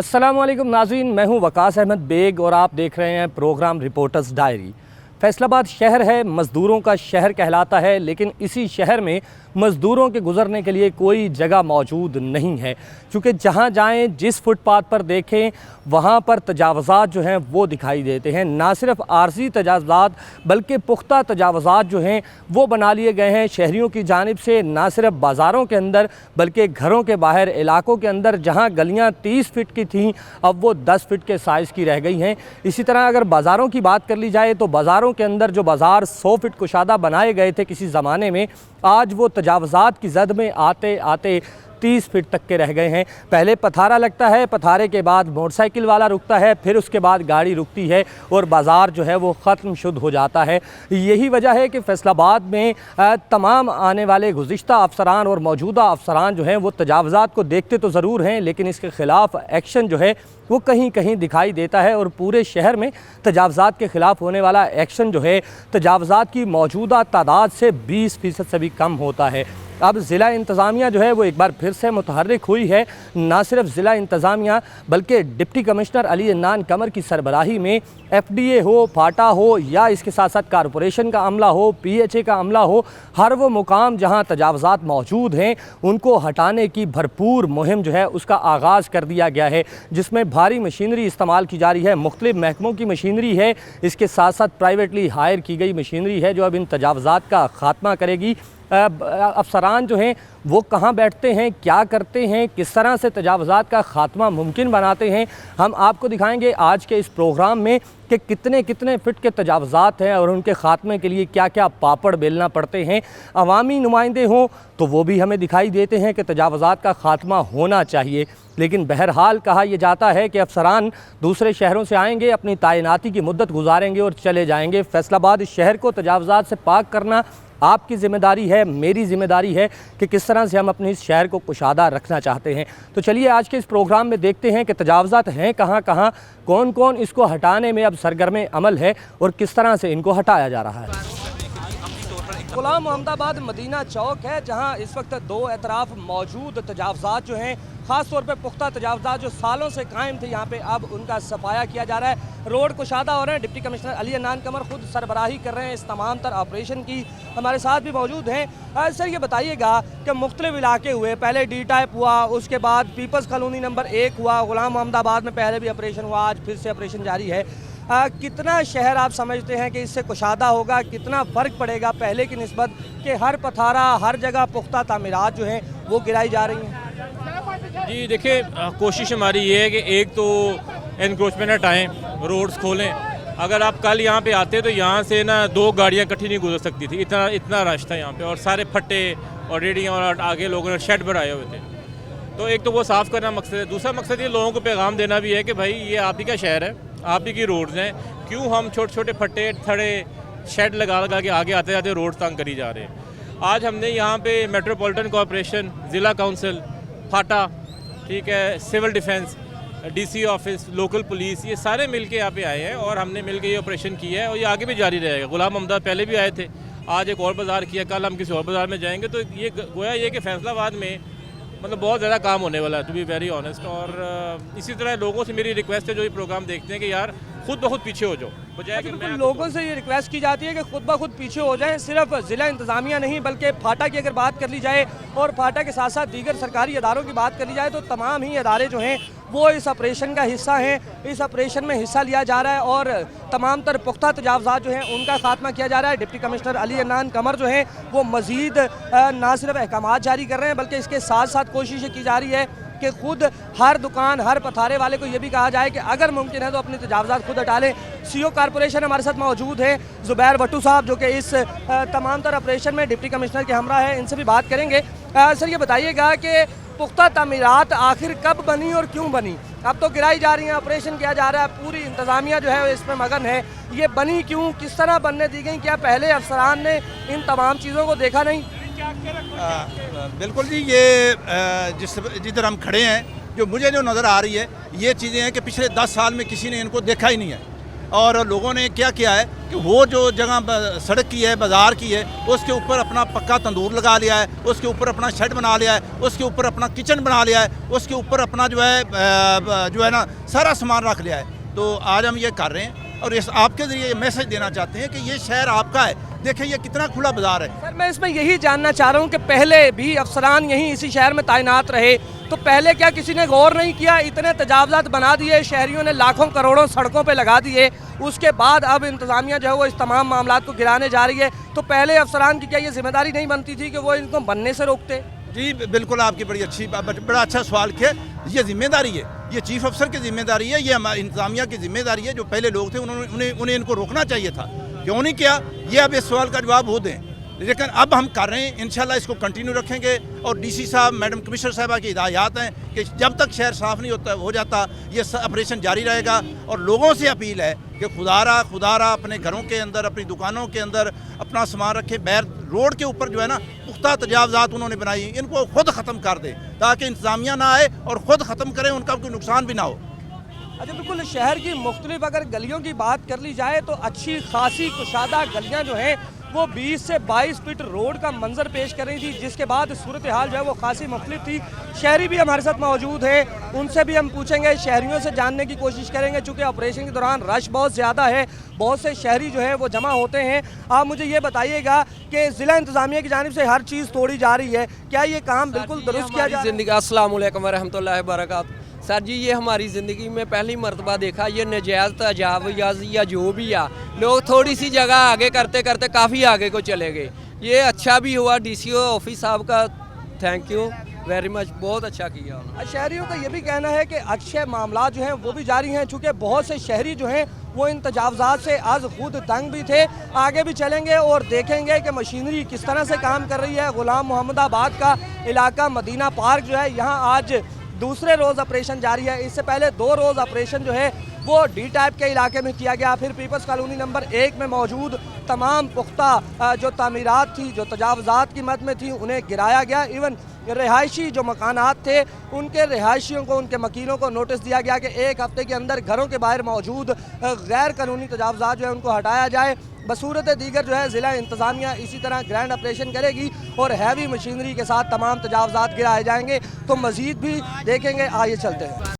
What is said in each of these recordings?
अस्सलामुअलैकुम नाज़रीन, मैं हूं वकास अहमद बेग और आप देख रहे हैं प्रोग्राम रिपोर्टर्स डायरी। फैसलाबाद शहर है, मज़दूरों का शहर कहलाता है, लेकिन इसी शहर में मज़दूरों के गुज़रने के लिए कोई जगह मौजूद नहीं है, क्योंकि जहां जाएं, जिस फुटपाथ पर देखें, वहां पर तजावज़ात जो हैं वो दिखाई देते हैं। ना सिर्फ आर्जी तजावज़ात बल्कि पुख्ता तजावज़ात जो हैं वो बना लिए गए हैं शहरियों की जानिब से। ना सिर्फ बाज़ारों के अंदर बल्कि घरों के बाहर, इलाकों के अंदर जहाँ गलियाँ 30 फ़िट की थीं अब वो 10 फ़िट के साइज़ की रह गई हैं। इसी तरह अगर बाज़ारों की बात कर ली जाए तो बाज़ारों के अंदर जो बाज़ार 100 फ़िट कुशादा बनाए गए थे किसी ज़माने में, आज वो तजावज़ात की ज़द में आते आते 30 फ़िट तक के रह गए हैं। पहले पथारा लगता है, पथारे के बाद मोटरसाइकिल वाला रुकता है, फिर उसके बाद गाड़ी रुकती है और बाज़ार जो है वो ख़त्म शुद्ध हो जाता है। यही वजह है कि फैसलाबाद में तमाम आने वाले गुज़िश्ता अफसरान और मौजूदा अफसरान जो हैं वो तजावज़ात को देखते तो ज़रूर हैं, लेकिन इसके ख़िलाफ़ एक्शन जो है वो कहीं कहीं दिखाई देता है और पूरे शहर में तजावज़ात के ख़िलाफ़ होने वाला एक्शन जो है तजावज़ात की मौजूदा तादाद से 20% से भी कम होता है। अब ज़िला इंतज़ामिया जो है वो एक बार फिर से मुतहर्रिक हुई है। ना सिर्फ ज़िला इंतज़ामिया बल्कि डिप्टी कमिश्नर अली अन्नान कमर की सरबराही में FDA हो, फाटा हो या इसके साथ साथ कारपोरेशन का अमला हो, PHA का अमला हो, हर वो मुकाम जहां तजावज़ात मौजूद हैं उनको हटाने की भरपूर मुहिम जो है उसका आगाज़ कर दिया गया है, जिसमें भारी मशीनरी इस्तेमाल की जा रही है। मुख्तलिफ महकमों की मशीनरी है, इसके साथ साथ प्राइवेटली हायर की गई मशीनरी है जो अब इन तजावज़ात का ख़ात्मा करेगी। अफसरान जो हैं वो कहाँ बैठते हैं, क्या करते हैं, किस तरह से तजावज़ात का ख़ात्मा मुमकिन बनाते हैं, हम आपको दिखाएंगे आज के इस प्रोग्राम में कि कितने कितने फ़िट के तजावज़ात हैं और उनके ख़ात्मे के लिए क्या क्या पापड़ बेलना पड़ते हैं। अवामी नुमाइंदे हों तो वो भी हमें दिखाई देते हैं कि तजावज़ात का ख़ात्मा होना चाहिए, लेकिन बहरहाल कहा यह जाता है कि अफसरान दूसरे शहरों से आएंगे, अपनी तैनाती की मुद्दत गुजारेंगे और चले जाएंगे। फैसलाबाद शहर को तजावज़ात से पाक करना आपकी ज़िम्मेदारी है, मेरी ज़िम्मेदारी है कि किस तरह से हम अपने इस शहर को कुशादा रखना चाहते हैं। तो चलिए आज के इस प्रोग्राम में देखते हैं कि तजावज़ात हैं कहाँ कहाँ, कौन कौन इसको हटाने में अब सरगर्म अमल है और किस तरह से इनको हटाया जा रहा है। गुलाम मोहम्मदाबाद मदीना चौक है जहां इस वक्त दो एतराफ़ मौजूद तजावज़ात जो हैं, ख़ास तौर पे पुख्ता तजावज़ात जो सालों से कायम थे, यहाँ पे अब उनका सफाया किया जा रहा है। रोड कुशादा हो रहे हैं। डिप्टी कमिश्नर अली अन्नान कमर खुद सरबराही कर रहे हैं इस तमाम तर ऑपरेशन की। हमारे साथ भी मौजूद हैं। सर ये बताइएगा कि मुख्तलिफ इलाके हुए, पहले D टाइप हुआ, उसके बाद पीपल्स कॉलोनी नंबर 1 हुआ, गुलाम मोहम्मदाबाद में पहले भी ऑपरेशन हुआ, आज फिर से ऑपरेशन जारी है। कितना शहर आप समझते हैं कि इससे कुशादा होगा, कितना फ़र्क पड़ेगा पहले की निस्बत कि हर पथारा, हर जगह पुख्ता तामीरात जो हैं वो गिराई जा रही हैं? जी देखिए, कोशिश हमारी ये है कि एक तो एनक्रोचमेंट हटाएँ, रोड्स खोलें। अगर आप कल यहाँ पे आते तो यहाँ से ना 2 गाड़ियाँ इकट्ठी नहीं गुजर सकती थी, इतना रश था यहाँ पे, और सारे फट्टे और रेडियाँ और आगे लोगों ने शेड बनाए हुए थे। तो एक तो वो साफ़ करना मकसद है। दूसरा मकसद ये लोगों को पैगाम देना भी है कि भाई ये आप ही का शहर है, आप ही की रोड्स हैं, क्यों हम छोटे छोटे फट्टे थड़े शेड लगा के आगे आते जाते रोड तंग करी जा रहे हैं। आज हमने यहाँ पे मेट्रोपॉलिटन कॉरपोरेशन, ज़िला काउंसिल, फाटा, ठीक है, civil defence, DC office, local police, ये सारे मिलके यहाँ पे आए हैं और हमने मिलके ये ऑपरेशन किया है और ये आगे भी जारी रहेगा। गुलाम मोहम्मदाबाद पहले भी आए थे, आज एक और बाज़ार किया, कल हम किसी और बाज़ार में जाएंगे। तो ये गोया ये कि फैसलाबाद में मतलब बहुत ज़्यादा काम होने वाला है, टू बी वेरी ऑनेस्ट। और इसी तरह लोगों से मेरी रिक्वेस्ट है जो ये प्रोग्राम देखते हैं कि यार खुद ब खुद पीछे हो जाओ, बजाय कि मैं लोगों से ये रिक्वेस्ट की जाती है कि खुद ब खुद पीछे हो जाएं। सिर्फ ज़िला इंतज़ामिया नहीं बल्कि फाटा की अगर बात कर ली जाए और फाटा के साथ साथ दीगर सरकारी इदारों की बात कर ली जाए तो तमाम ही इदारे जो हैं वो इस ऑपरेशन का हिस्सा हैं। इस ऑपरेशन में हिस्सा लिया जा रहा है और तमाम तर पुख्ता तजावज़ात जो हैं उनका खात्मा किया जा रहा है। डिप्टी कमिश्नर अली अन्नान कमर जो हैं वो मज़ीद ना सिर्फ अहकामात जारी कर रहे हैं बल्कि इसके साथ साथ कोशिश की जा रही है कि खुद हर दुकान, हर पथारे वाले को ये भी कहा जाए कि अगर मुमकिन है तो अपने तजावज़ात खुद हटा लें। CO कारपोरेशन हमारे साथ मौजूद है ज़ुबैर भट्टू साहब, जो कि इस तमाम तर ऑपरेशन में डिप्टी कमिश्नर के हमरा है, इनसे भी बात करेंगे। सर ये बताइएगा कि पुख्ता तामीरात आखिर कब बनी और क्यों बनी? अब तो गिराई जा रही हैं, ऑपरेशन किया जा रहा है, पूरी इंतज़ामिया जो है इसमें मगन है। ये बनी क्यों, किस तरह बनने दी गई? क्या पहले अफसरान ने इन तमाम चीज़ों को देखा नहीं? बिल्कुल जी, ये जिधर हम खड़े हैं जो मुझे जो नज़र आ रही है ये चीज़ें हैं कि पिछले 10 साल में किसी ने इनको देखा ही नहीं है। और लोगों ने क्या किया है कि वो जो जगह सड़क की है, बाज़ार की है, उसके ऊपर अपना पक्का तंदूर लगा लिया है, उसके ऊपर अपना शेड बना लिया है, उसके ऊपर अपना किचन बना लिया है, उसके ऊपर अपना जो है ना सारा सामान रख लिया है। तो आज हम ये कर रहे हैं और इस आपके ज़रिए ये मैसेज देना चाहते हैं कि ये शहर आपका है। देखिए ये कितना खुला बाज़ार है। सर मैं इसमें यही जानना चाह रहा हूँ कि पहले भी अफसरान यहीं इसी शहर में तैनात रहे, तो पहले क्या किसी ने गौर नहीं किया? इतने तजावज़ात बना दिए, शहरियों ने लाखों करोड़ों सड़कों पे लगा दिए, उसके बाद अब इंतज़ामिया जो है वो इस तमाम मामलात को गिराने जा रही है, तो पहले अफसरान की क्या ये जिम्मेदारी नहीं बनती थी कि वो इनको बनने से रोकते? जी बिल्कुल, आपकी बड़ा अच्छा सवाल किया। ये जिम्मेदारी है, ये चीफ अफसर की जिम्मेदारी है, ये हमारी इंतजामिया की जिम्मेदारी है। जो पहले लोग थे उन्हें इनको रोकना चाहिए था, क्यों नहीं किया? ये अब इस सवाल का जवाब वो दें। लेकिन अब हम कर रहे हैं, इंशाल्लाह इसको कंटिन्यू रखेंगे। और डीसी साहब, मैडम कमिश्नर साहबा की हिदायत हैं कि जब तक शहर साफ़ नहीं हो जाता ये ऑपरेशन जारी रहेगा। और लोगों से अपील है कि खुदारा अपने घरों के अंदर, अपनी दुकानों के अंदर अपना सामान रखें। बैर रोड के ऊपर जो है ना पुख्ता तजावज़ात उन्होंने बनाई, इनको खुद ख़त्म कर दे ताकि इंतज़ामिया ना आए और ख़ुद ख़त्म करें, उनका कोई नुकसान भी ना हो। अच्छा, बिल्कुल शहर की मुख्तलिफ अगर गलियों की बात कर ली जाए तो अच्छी खासी कुशादा गलियां जो हैं वो 20 से 22 फीट रोड का मंजर पेश कर रही थी, जिसके बाद सूरत हाल जो है वो खासी मुख्तलिफ थी। शहरी भी हमारे साथ मौजूद है, उनसे भी हम पूछेंगे, शहरियों से जानने की कोशिश करेंगे। चूँकि ऑपरेशन के दौरान रश बहुत ज़्यादा है, बहुत से शहरी जो है वो जमा होते हैं। आप मुझे ये बताइएगा कि ज़िला इंतज़ामिया की जानिब से हर चीज़ तोड़ी जा रही है, क्या ये काम बिल्कुल दुरुस्त किया जा रहा है? अस्सलाम वालेकुम रहमतुल्लाहि व बरकातहू। सर जी ये हमारी ज़िंदगी में पहली मरतबा देखा ये नजायज़ तजावज़ या जो भी आ, लोग थोड़ी सी जगह आगे करते करते काफ़ी आगे को चले गए। ये अच्छा भी हुआ, DCO ऑफिस साहब का थैंक यू वेरी मच, बहुत अच्छा किया। शहरियों का ये भी कहना है कि अच्छे मामला जो हैं वो भी जारी हैं, चूँकि बहुत से शहरी जो हैं वो इन तजावज़ात से आज खुद तंग भी थे। आगे भी चलेंगे और देखेंगे कि मशीनरी किस तरह से काम कर रही है। गुलाम मोहम्मदाबाद का इलाका मदीना पार्क जो है, यहाँ आज दूसरे रोज़ ऑपरेशन जारी है। इससे पहले 2 रोज़ ऑपरेशन जो है वो D टाइप के इलाके में किया गया। फिर पीपल्स कॉलोनी नंबर 1 में मौजूद तमाम पुख्ता जो तामीरात थी, जो तजावज़ात की मद में थी, उन्हें गिराया गया। इवन रिहायशी जो मकानात थे उनके रिहायशियों को, उनके मकीनों को नोटिस दिया गया कि 1 हफ्ते के अंदर घरों के बाहर मौजूद गैर कानूनी तजावज़ात जो है उनको हटाया जाए। बसूरत दीगर जो है ज़िला इंतज़ामिया इसी तरह ग्रैंड ऑपरेशन करेगी और हैवी मशीनरी के साथ तमाम तजावज़ात गिराए जाएंगे। तो मज़ीद भी देखेंगे, आइए चलते हैं।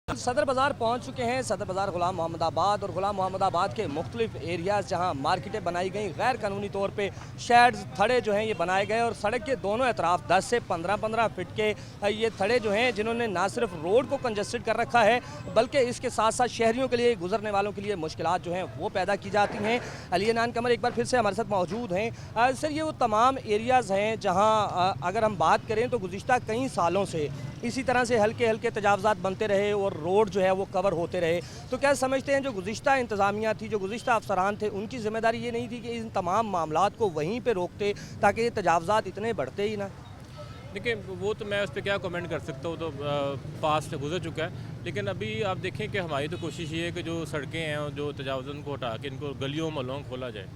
सदर बाज़ार पहुंच चुके हैं। सदर बाज़ार गुलाम मोहम्मदाबाद और गुलाम मोहम्मदाबाद के मुख्तलिफ एरियाज़ जहां मार्केटें बनाई गई, गैर कानूनी तौर पे शेड्स, थड़े जो हैं ये बनाए गए और सड़क के दोनों अतराफ 10 से 15-15 फीट के ये थड़े जो हैं जिन्होंने ना सिर्फ रोड को कंजस्टेड कर रखा है बल्कि इसके साथ साथ शहरियों के लिए, गुजरने वालों के लिए मुश्किलात जो हैं वो पैदा की जाती हैं। अली नान कमर एक बार फिर से हमारे साथ मौजूद हैं। सर ये वो तमाम एरियाज़ हैं जहाँ अगर हम बात करें तो गुज़िश्ता कई सालों से इसी तरह से हल्के हल्के तजावज़ात बनते रहे और रोड जो है वो कवर होते रहे, तो क्या समझते हैं जो गुज़िश्ता इंतज़ामिया थी, जो गुज़िश्ता अफसरान थे, उनकी ज़िम्मेदारी ये नहीं थी कि इन तमाम मामलात को वहीं पे रोकते ताकि ये तजावज़ात इतने बढ़ते ही ना? देखिए वो तो मैं उस पर क्या कमेंट कर सकता हूँ, तो पास से गुजर चुका है। लेकिन अभी आप देखें कि हमारी तो कोशिश ये है कि जो सड़कें हैं, जो तजावज़न को हटा के इनको गलियों मोहल्लों में खोला जाए।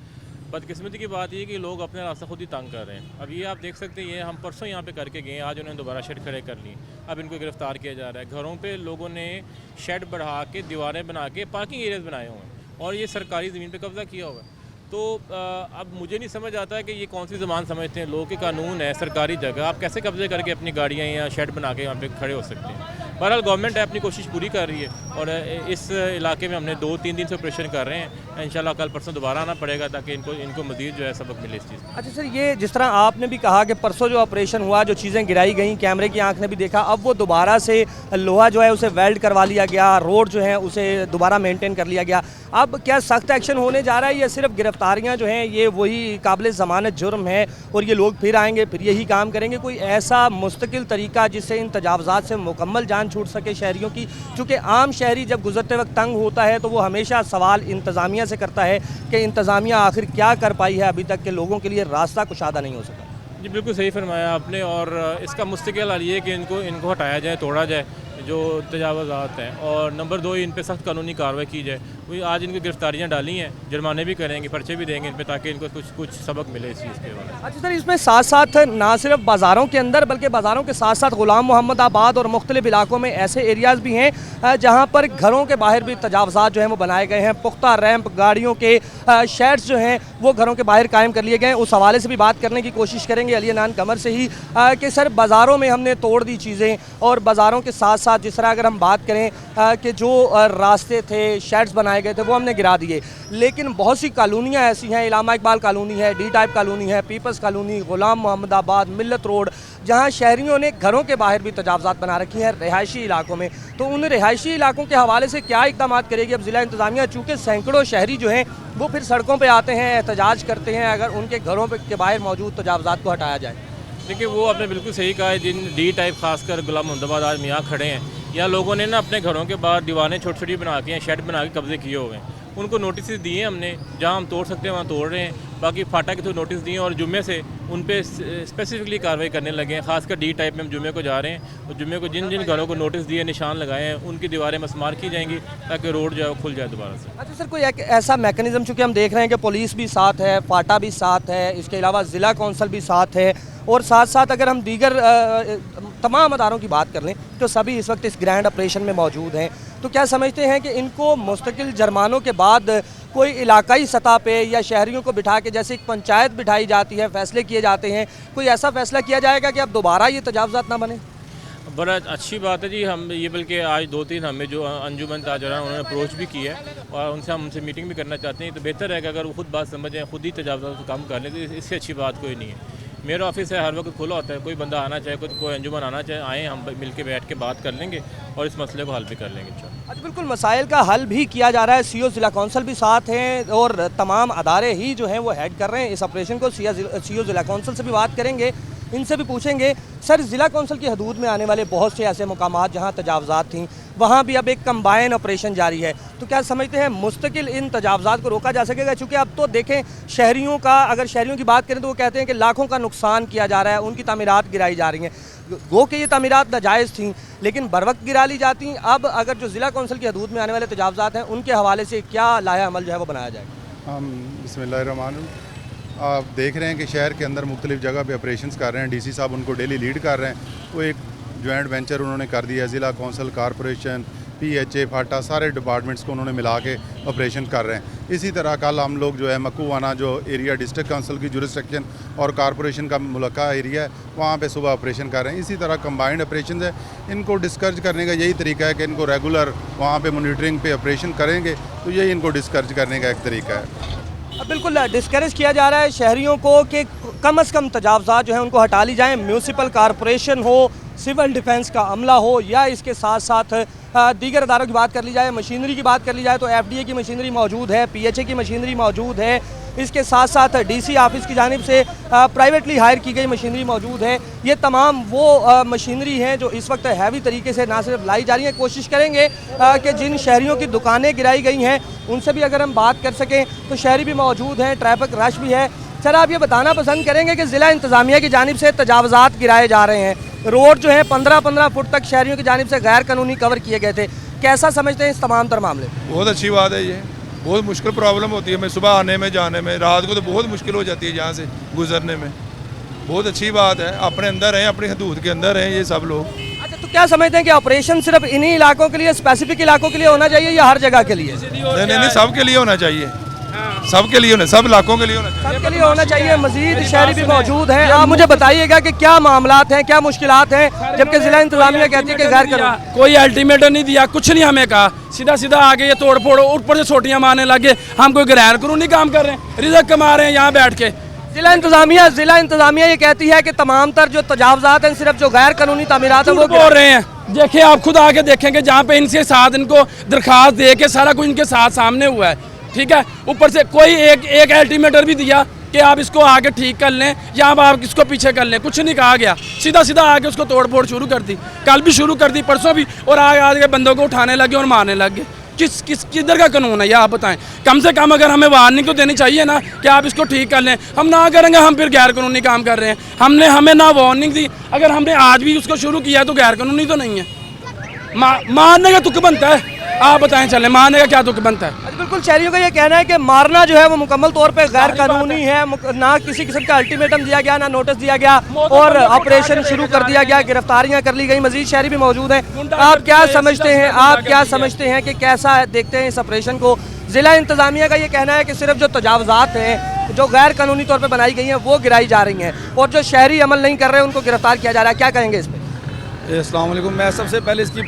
बदकिस्मती की बात यह कि लोग अपने रास्ता खुद ही तंग कर रहे हैं। अब ये आप देख सकते हैं, ये हम परसों यहाँ पे करके गए, आज उन्होंने दोबारा शेड खड़े कर ली, अब इनको गिरफ्तार किया जा रहा है। घरों पे लोगों ने शेड बढ़ा के, दीवारें बना के पार्किंग एरियाज़ बनाए हुए हैं और ये सरकारी ज़मीन पे कब्ज़ा किया हुआ है। तो अब मुझे नहीं समझ आता है कि ये कौन सी ज़बान समझते हैं लोग कि कानून है, सरकारी जगह आप कैसे कब्ज़े करके अपनी गाड़ियाँ या शेड बना के यहाँ पे खड़े हो सकते हैं। बहरहाल गवर्नमेंट है अपनी कोशिश पूरी कर रही है और इस इलाके में हमने 2-3 दिन से ऑपरेशन कर रहे हैं। इंशाल्लाह कल परसों दोबारा आना पड़ेगा ताकि इनको मज़ीद जो है सबक मिले इस चीज़। अच्छा सर, ये जिस तरह आपने भी कहा कि परसों जो ऑपरेशन हुआ, जो चीज़ें गिराई गई, कैमरे की आंख ने भी देखा, अब वो दोबारा से लोहा जो है उसे वेल्ड करवा लिया गया, रोड जो है उसे दोबारा मेंटेन कर लिया गया। अब क्या सख्त एक्शन होने जा रहा है या सिर्फ गिरफ्तारियाँ जो हैं ये वही काबिल ज़मानत जुर्म है और ये लोग फिर आएंगे फिर यही काम करेंगे? कोई ऐसा मुस्तकिल तरीका जिससे इन तजावज़ात से मुकम्मल जान छूट सके शहरियों की? चूँकि आम शहरी जब गुजरते वक्त तंग होता है तो वो हमेशा सवाल इंतज़ामिया से करता है कि इंतज़ामिया आखिर क्या कर पाई है अभी तक के लोगों के लिए रास्ता कुशादा नहीं हो सका। जी बिल्कुल सही फरमाया आपने, और इसका मुस्तकिल हल ये है कि इनको हटाया जाए, तोड़ा जाए जो तजावज़ात हैं, और नंबर 2 इन पे सख्त कानूनी कार्रवाई की जाए। वही आज इनकी गिरफ्तारियां डाली हैं, जुर्माने भी करेंगे, पर्चे भी देंगे इन पे, ताकि इनको कुछ सबक मिले इस चीज़ के बारे में। अच्छा सर, इसमें साथ साथ ना सिर्फ बाज़ारों के अंदर बल्कि बाज़ारों के साथ साथ ग़ुलाम मोहम्मद आबाद और मुख्तलिफ इलाकों में ऐसे एरियाज़ भी हैं जहाँ पर घरों के बाहर भी तजावज़ात जो हैं वो बनाए गए हैं। पुख्ता रैंप, गाड़ियों के शेड्स जो हैं वो घरों के बाहर कायम कर लिए गए हैं। उस हवाले से भी बात करने की कोशिश करेंगे अली अनान कमर से ही कि सर बाज़ारों में हमने तोड़ दी चीज़ें, और बाज़ारों के साथ साथ जिस तरह अगर हम बात करें कि जो रास्ते थे, शेड्स बनाए गए थे, वो हमने गिरा दिए। लेकिन बहुत सी कॉलोनियाँ ऐसी हैं, इलामा इकबाल कॉलोनी है, डी टाइप कॉलोनी है, पीपल्स कॉलोनी, ग़ुलाम मोहम्मद आबाद, मिल्लत रोड, जहाँ शहरियों ने घरों के बाहर भी तजावज़ात बना रखी हैं रिहायशी इलाकों में। तो उन रिहायशी इलाकों के हवाले से क्या इक़दाम करेगी अब ज़िला इंतज़ामिया, चूँकि सैकड़ों शहरी जो हैं वो फिर सड़कों पर आते हैं, एहतजाज करते हैं अगर उनके घरों के बाहर मौजूद तजावज़ात को हटाया जाए? देखिए, वो आपने बिल्कुल सही कहा है। जिन डी टाइप खासकर गुलाम मोहम्मद आबाद आज यहाँ खड़े हैं, या लोगों ने ना अपने घरों के बाहर दीवारें छोटी छोटी बना के, शेड बना के कब्जे किए हुए हैं। उनको नोटिस दिए हमने, जहाँ हम तोड़ सकते हैं वहाँ तोड़ रहे हैं। बाकी फाटा के थ्रू नोटिस दिए और जुम्मे से उन पे स्पेसिफिकली कार्रवाई करने लगे हैं। खासकर डी टाइप में हम जुम्मे को जा रहे हैं, और जुम्मे को जिन जिन घरों को नोटिस दिए, निशान लगाए हैं, उनकी दीवारें मसमार की जाएंगी ताकि रोड जो है वो खुल जाए दोबारा से। अच्छा सर, कोई एक ऐसा मैकेनिज़्म, चूँकि हम देख रहे हैं कि पुलिस भी साथ है, फाटा भी साथ है, इसके अलावा ज़िला कौंसल भी साथ है, और साथ साथ अगर हम दीगर तमाम अदारों की बात कर लें तो सभी इस वक्त इस ग्रैंड ऑपरेशन में मौजूद हैं, तो क्या समझते हैं कि इनको मुस्तकिल जुर्मानों के बाद कोई इलाकाई सतह पे या शहरियों को बिठा के, जैसे एक पंचायत बिठाई जाती है, फ़ैसले किए जाते हैं, कोई ऐसा फ़ैसला किया जाएगा कि अब दोबारा ये तजावज़ात ना बने? बड़ा अच्छी बात है जी। हम ये बल्कि आज 2-3 हमें जो अंजुमन ताजरान उन्होंने अप्रोच भी की है, और उनसे हम उनसे मीटिंग भी करना चाहते हैं। तो बेहतर है कि अगर वो खुद बात समझें, खुद ही तजावज़ात को कम कर लें, तो इससे अच्छी बात कोई नहीं है। मेरा ऑफिस है, हर वक्त खुला होता है, कोई बंदा आना चाहे, कोई अंजुमन आना चाहे, आएँ, हम मिल के बैठ के बात कर लेंगे और इस मसले को हल भी कर लेंगे। अच्छा, बिल्कुल मसाइल का हल भी किया जा रहा है। सीओ ज़िला कौंसल भी साथ हैं और तमाम अदारे ही जो हैं वो हेड कर रहे हैं इस ऑपरेशन को। सीओ ज़िला कौंसल से भी बात करेंगे, इनसे भी पूछेंगे सर, ज़िला कौंसल की हदूद में आने वाले बहुत से ऐसे मकामात जहाँ तजावज़ात थीं, वहाँ भी अब एक कंबाइन ऑपरेशन जारी है, तो क्या समझते हैं मुस्तकिल इन तजावज़ात को रोका जा सकेगा? चूँकि अब तो देखें शहरियों का, अगर शहरियों की बात करें तो वो कहते हैं कि लाखों का नुकसान किया जा रहा है, उनकी तामीरात गिराई जा रही हैं। गो कि ये तामीरात नाजायज़ थी लेकिन बर वक्त गिरा ली जाती। अब अगर जो ज़िला कौंसल की हदूद में आने वाले तजावज़ात हैं उनके हवाले से क्या लाया अमल जो है वो बनाया जाएगा? बिस्मिल्लाहिर्रहमानिर्रहीम। आप देख रहे हैं कि शहर के अंदर मुख्तलिफ जगह पे ऑपरेशंस कर रहे हैं। डीसी साहब उनको डेली लीड कर रहे हैं। वो एक जॉइंट वेंचर उन्होंने कर दिया है। ज़िला कौंसल, कॉरपोरेशन, PHA, फाटा, सारे डिपार्टमेंट्स को उन्होंने मिला के ऑपरेशन कर रहे हैं। इसी तरह कल हम लोग जो है मक्कूवाना, जो एरिया डिस्ट्रिक्ट काउंसिल की जुरिस्डिक्शन और कॉरपोरेशन का मुलक्का एरिया है, वहाँ पे सुबह ऑपरेशन कर रहे हैं। इसी तरह कंबाइंड ऑपरेशन है। इनको डिस्करेज करने का यही तरीका है कि इनको रेगुलर वहाँ पे मॉनिटरिंग पे ऑपरेशन करेंगे, तो यही इनको डिस्करेज करने का एक तरीका है। बिल्कुल डिस्करेज किया जा रहा है शहरियों को कि कम से कम तजावज़ात जो है उनको हटा ली जाएँ। म्यूनसिपल कॉरपोरेशन हो, सिविल डिफेंस का अमला हो, या इसके साथ साथ दीगर अदारों की बात कर ली जाए, मशीनरी की बात कर ली जाए तो FDA की मशीनरी मौजूद है, PHA की मशीनरी मौजूद है, इसके साथ साथ DC ऑफिस की जानिब से प्राइवेटली हायर की गई मशीनरी मौजूद है। ये तमाम वो मशीनरी हैं जो इस वक्त हैवी तरीके से ना सिर्फ लाई जा रही है। कोशिश करेंगे कि जिन शहरियों की दुकानें गिराई गई हैं उनसे भी अगर हम बात कर सकें, तो शहरी भी मौजूद हैं, ट्रैफिक रश भी है। सर, आप ये बताना पसंद करेंगे कि ज़िला इंतज़ामिया की जानिब से तजावज़ात गिराए जा रहे हैं, रोड जो है 15-15 फुट तक शहरियों की जानिब से गैर कानूनी कवर किए गए थे, कैसा समझते हैं इस तमाम तर मामले? बहुत अच्छी बात है। ये बहुत मुश्किल प्रॉब्लम होती है, मैं सुबह आने में, जाने में, रात को तो बहुत मुश्किल हो जाती है यहाँ से गुजरने में। बहुत अच्छी बात है, अपने अंदर हैं, अपनी हदूद के अंदर हैं ये सब लोग। अच्छा, तो क्या समझते हैं कि ऑपरेशन सिर्फ इन्हीं इलाकों के लिए, स्पेसिफिक इलाकों के लिए होना चाहिए या हर जगह के लिए? नहीं, सब के लिए होना चाहिए, सबके लिए होना, सब इलाकों के लिए होना चाहिए, सबके लिए होना चाहिए। मजीद शहरी भी मौजूद हैं, आप मुझे बताइएगा कि क्या मामलात हैं, क्या मुश्किलात हैं, जबकि जिला इंतजामिया कहती है कि गैर कानूनी। कोई अल्टीमेटम नहीं दिया, कुछ नहीं हमें कहा, सीधा सीधा आगे ये तोड़ फोड़, ऊपर से छोटियां मारने लगे। हम कोई गैर कानूनी काम कर रहे हैं, रिजक कमा रहे हैं यहाँ बैठ के। जिला इंतजामिया ये कहती है कि तमाम तर जो तजावज़ात हैं, सिर्फ जो गैर कानूनी तामीरात हैं वो बोल रहे हैं। देखिए, आप खुद आके देखेंगे जहाँ पे इनके साथ इनको दरखास्त दे के सारा कुछ इनके साथ सामने हुआ है, ठीक है। ऊपर से कोई एक अल्टीमेटम भी दिया कि आप इसको आगे ठीक कर लें या आप इसको पीछे कर लें, कुछ नहीं कहा गया। सीधा सीधा आके उसको तोड़ फोड़ शुरू कर दी, कल भी शुरू कर दी, परसों भी, और आगे बंदों को उठाने लगे और मारने लगे। किधर का कानून है ये आप बताएं? कम से कम अगर हमें वार्निंग तो देनी चाहिए ना कि आप इसको ठीक कर लें। हम ना करेंगे, हम फिर गैर कानूनी काम कर रहे हैं। हमें ना वार्निंग दी, अगर हमने आज भी उसको शुरू किया तो गैर कानूनी तो नहीं है। मारने का तुक बनता है। आप बताएं चले, मारने का क्या दुख बनता है? अच्छा, बिल्कुल शहरियों का ये कहना है कि मारना जो है वो मुकम्मल तौर पे गैर कानूनी है, ना किसी किस्म का अल्टीमेटम दिया गया, ना नोटिस दिया गया और ऑपरेशन शुरू कर दिया गया, गिरफ्तारियां कर ली गई। मजीद शहरी भी मौजूद हैं। आप क्या समझते हैं, आप क्या समझते हैं कि कैसा देखते हैं इस ऑपरेशन को? ज़िला इंतज़ामिया का ये कहना है कि सिर्फ जो तजावज़ात हैं जो गैर कानूनी तौर पर बनाई गई हैं वो गिराई जा रही हैं और जो शहरी अमल नहीं कर रहे उनको गिरफ्तार किया जा रहा है। क्या कहेंगे इस पर? अस्सलाम वालेकुम। मैं सबसे पहले इसकी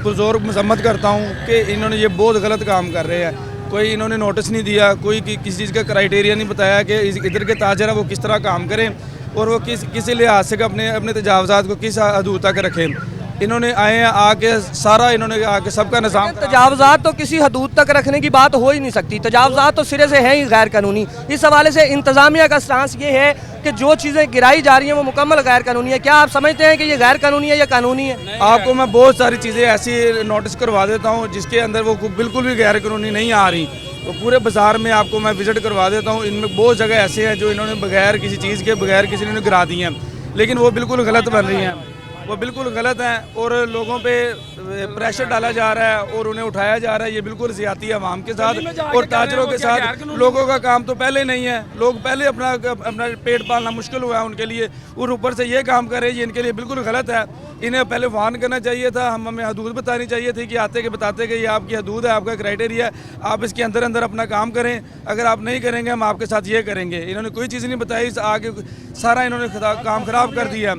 पुरजोर मजम्मत करता हूँ कि इन्होंने ये बहुत गलत काम कर रहे हैं। कोई इन्होंने नोटिस नहीं दिया, कोई किसी चीज़ का क्राइटेरिया नहीं बताया कि इधर के ताजर हैं वो किस तरह काम करें और वो किस लिहाज से अपने तजावज़ात को किस हदूद तक रखें। इन्होंने आए हैं आके सारा इन्होंने आके सबका निज़ाम। तजावज़ात तो किसी हदूद तक रखने की बात हो ही नहीं सकती, तजावज़ात तो सिरे से है ही गैर कानूनी। इस हवाले से इंतज़ामिया का स्टांस ये है कि जो चीज़ें गिराई जा रही हैं वो मुकम्मल गैर कानूनी है। क्या आप समझते हैं कि ये गैर कानूनी है या कानूनी है? आपको मैं बहुत सारी चीज़ें ऐसी नोटिस करवा देता हूँ जिसके अंदर वो बिल्कुल भी गैर कानूनी नहीं आ रही। तो पूरे बाज़ार में आपको मैं विज़िट करवा देता हूँ। इनमें बहुत जगह ऐसे हैं जो इन्होंने बगैर किसी चीज़ के बगैर किसी ने गिरा दी हैं, लेकिन वो बिल्कुल गलत बन रही हैं, वो बिल्कुल गलत हैं और लोगों पे प्रेशर डाला जा रहा है और उन्हें उठाया जा रहा है। ये बिल्कुल ज़्यादती है अवाम के साथ और ताजरों के साथ। लोगों का काम तो पहले नहीं है, लोग पहले अपना पेट पालना मुश्किल हुआ है उनके लिए और ऊपर से ये काम कर रहे हैं, ये इनके लिए बिल्कुल गलत है। इन्हें पहले वार्न करना चाहिए था, हमें हदूद बतानी चाहिए थी कि आते के बताते कि ये आपकी हदूद है, आपका क्राइटेरिया है, आप इसके अंदर अंदर अपना काम करें। अगर आप नहीं करेंगे हम आपके साथ ये करेंगे। इन्होंने कोई चीज़ नहीं बताई, आगे सारा इन्होंने काम खराब कर दिया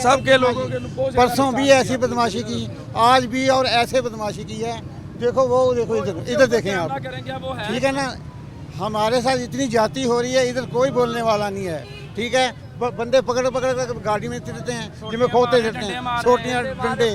सबके लोगों के। परसों भी ऐसी बदमाशी की, आज भी और ऐसे बदमाशी की है। देखो वो देखो इधर देखें आप, ठीक है ना। हमारे साथ इतनी जाती हो रही है, इधर कोई बोलने वाला नहीं है, ठीक है। बंदे पकड़ कर गाड़ी में देते हैं, जिसमें खोते देते हैं, छोटियाँ डंडे,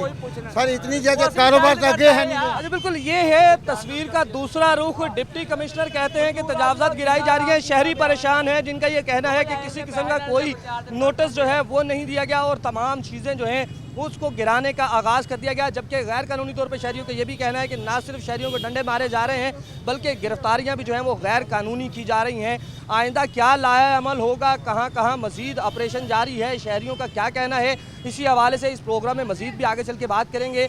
सर इतनी ज़्यादा कारोबार आगे है नहीं। अच्छा, बिल्कुल ये है तस्वीर का दूसरा रुख। डिप्टी कमिश्नर कहते हैं कि तजावज़ात गिराई जा रही है, शहरी परेशान है, जिनका ये कहना है कि किसी किस्म का कोई नोटिस जो है वो नहीं दिया गया और तमाम चीज़ें जो हैं उसको गिराने का आगाज़ कर दिया गया। जबकि गैर कानूनी तौर पर शहरियों का ये भी कहना है कि ना सिर्फ शहरियों को डंडे मारे जा रहे हैं बल्कि गिरफ्तारियां भी जो हैं वो गैर कानूनी की जा रही हैं। आइंदा क्या लाया अमल होगा, कहां कहां मज़ीद ऑपरेशन जारी है, शहरियों का क्या कहना है, इसी हवाले से इस प्रोग्राम में मज़ीद भी आगे चल के बात करेंगे।